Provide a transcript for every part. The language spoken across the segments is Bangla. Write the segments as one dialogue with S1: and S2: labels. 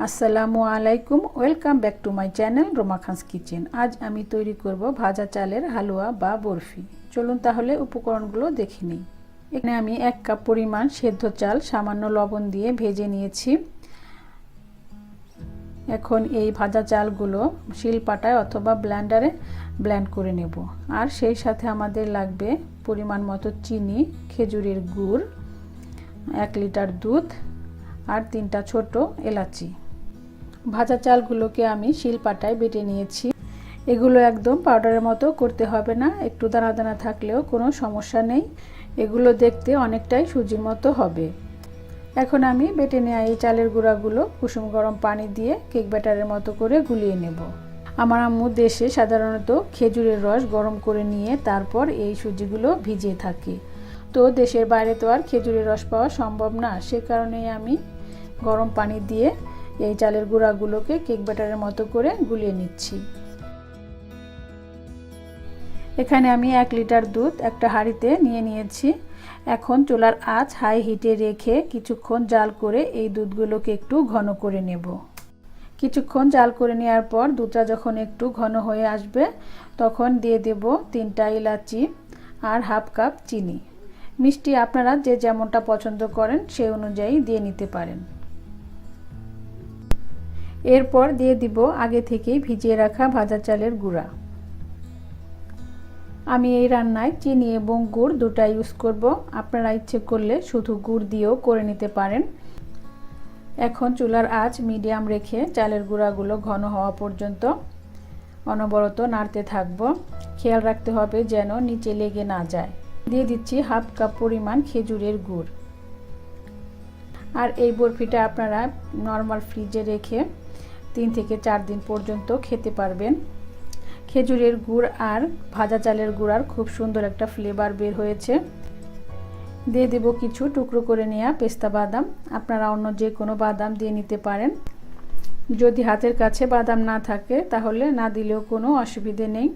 S1: আসসালামু আলাইকুম, welcome back to my channel Ruma Khan's kitchen. আজ আমি তৈরি করব ভাজা চালের হালুয়া বা বরফি। চলুন তাহলে উপকরণগুলো দেখে নিই। এখানে আমি 1 কাপ পরিমাণ সেদ্ধ চাল সামান্য লবণ দিয়ে ভেজে নিয়েছি। এখন এই ভাজা চালগুলো শিলপাটায় অথবা ব্লেন্ডারে ব্লেন্ড করে নেব। আর সেই সাথে আমাদের লাগবে পরিমাণ মতো চিনি, খেজুরের গুড়, 1 লিটার দুধ আর 3টা ছোট এলাচি। ভাজা চালগুলোকে আমি শিলপাটায় বেটে নিয়েছি। এগুলো একদম পাউডারের মতো করতে হবে না, একটু দানা দানা থাকলেও কোনো সমস্যা নেই। এগুলো দেখতে অনেকটাই সুজির মতো হবে। এখন আমি বেটে নেওয়া এই চালের গুঁড়াগুলো কুসুম গরম পানি দিয়ে কেক ব্যাটারের মতো করে গুলিয়ে নেব। আমার আম্মু দেশে সাধারণত খেজুরের রস গরম করে নিয়ে তারপর এই সুজিগুলো ভিজিয়ে থাকে। তো দেশের বাইরে তো আর খেজুরের রস পাওয়া সম্ভব না, সে কারণেই আমি গরম পানি দিয়ে এই চালের গুঁড়াগুলোকে কেক ব্যাটারের মতো করে গুলিয়ে নিচ্ছি। এখানে আমি 1 লিটার দুধ একটা হাঁড়িতে নিয়ে নিয়েছি। এখন চুলার আঁচ হাই হিটে রেখে কিছুক্ষণ জাল করে এই দুধগুলোকে একটু ঘন করে নেব। কিছুক্ষণ জাল করে নেওয়ার পর দুধটা যখন একটু ঘন হয়ে আসবে তখন দিয়ে দেব 3টা এলাচি আর হাফ কাপ চিনি। মিষ্টি আপনারা যে যেমনটা পছন্দ করেন সেই অনুযায়ী দিয়ে নিতে পারেন। এরপর দিয়ে দিব আগে থেকেই ভিজিয়ে রাখা ভাজা চালের গুঁড়া। আমি এই রান্নায় চিনি এবং গুড় দুটা ইউজ করব, আপনারা ইচ্ছে করলে শুধু গুড় দিয়েও করে নিতে পারেন। এখন চুলার আঁচ মিডিয়াম রেখে চালের গুঁড়াগুলো ঘন হওয়া পর্যন্ত অনবরত নাড়তে থাকব। খেয়াল রাখতে হবে যেন নিচে লেগে না যায়। দিয়ে দিচ্ছি হাফ কাপ পরিমাণ খেজুরের গুড়। আর এই বরফিটা আপনারা নর্মাল ফ্রিজে রেখে 3 থেকে 4 দিন পর্যন্ত খেতে পারবেন। খেজুরের গুড় আর ভাজা চালের গুঁড়ার খুব সুন্দর একটা ফ্লেভার বের হয়েছে। দিয়ে দেব কিছু টুকরো করে নেওয়া পেস্তা বাদাম, আপনারা অন্য যে কোনো বাদাম দিয়ে নিতে পারেন। যদি হাতের কাছে বাদাম না থাকে তাহলে না দিলেও কোনো অসুবিধে নেই।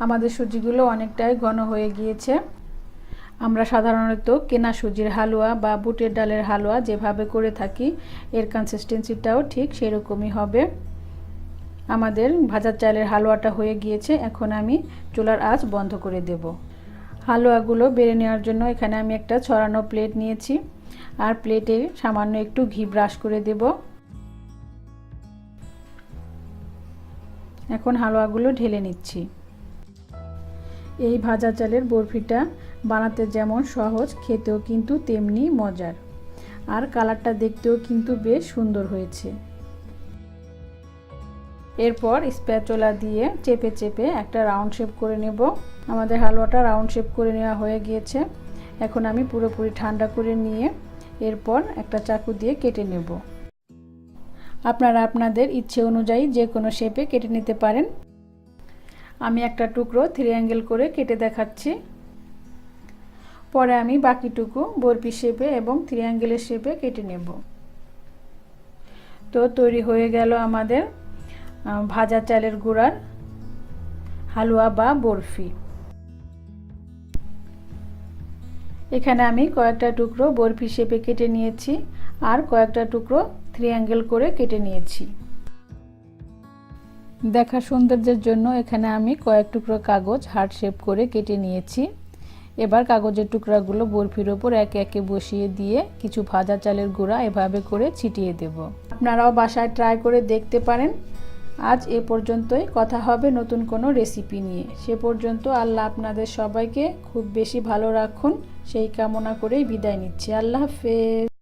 S1: আমাদের সুজিগুলো অনেকটাই ঘন হয়ে গিয়েছে। আমরা সাধারণত কেনা সুজির হালুয়া বা বুটের ডালের হালুয়া যেভাবে করে থাকি এর কনসিস্টেন্সিটাও ঠিক সেরকমই হবে। আমাদের ভাজা চালের হালুয়াটা হয়ে গিয়েছে। এখন আমি চুলার আঁচ বন্ধ করে দেব। হালুয়াগুলো বেড়ে নেওয়ার জন্য এখানে আমি একটা ছড়ানো প্লেট নিয়েছি আর প্লেটে সামান্য একটু ঘি ব্রাশ করে দেব। এখন হালুয়াগুলো ঢেলে নিচ্ছি। এই ভাজা চালের বরফিটা বানাতে যেমন সহজ, খেতেও কিন্তু তেমনি মজার। আর কালারটা দেখতেও কিন্তু বেশ সুন্দর হয়েছে। এরপর স্প্যাচুলা দিয়ে চেপে চেপে একটা রাউন্ড শেপ করে নেব। আমাদের হালুয়াটা রাউন্ড শেপ করে নেওয়া হয়ে গিয়েছে। এখন আমি পুরোপুরি ঠান্ডা করে নিয়ে এরপর একটা চাকু দিয়ে কেটে নেব। আপনারা আপনাদের ইচ্ছে অনুযায়ী যে কোনো শেপে কেটে নিতে পারেন। আমি একটা টুকরো 3 অ্যাঙ্গেল করে কেটে দেখাচ্ছি। পরে আমি বাকিটুকু বরফি শেপে এবং 3 অ্যাঙ্গেলের শেপে কেটে নেব। তো তৈরি হয়ে গেল আমাদের ভাজা চালের গুঁড়ার হালুয়া বা বরফি। এখানে আমি কয়েকটা টুকরো বরফি শেপে কেটে নিয়েছি আর কয়েকটা টুকরো 3 অ্যাঙ্গেল করে কেটে নিয়েছি। দেখা সৌন্দর্যের জন্য এখানে আমি কয়েক টুকরো কাগজ হার্ট শেপ করে কেটে নিয়েছি। এবার কাগজের টুকরাগুলো বরফির ওপর একে একে বসিয়ে দিয়ে কিছু ভাজা চালের গুঁড়া এভাবে করে ছিটিয়ে দেব। আপনারাও বাসায় ট্রাই করে দেখতে পারেন। আজ এ পর্যন্তই, কথা হবে নতুন কোনো রেসিপি নিয়ে। সে পর্যন্ত আল্লাহ আপনাদের সবাইকে খুব বেশি ভালো রাখুন সেই কামনা করেই বিদায় নিচ্ছি। আল্লাহ হাফেজ।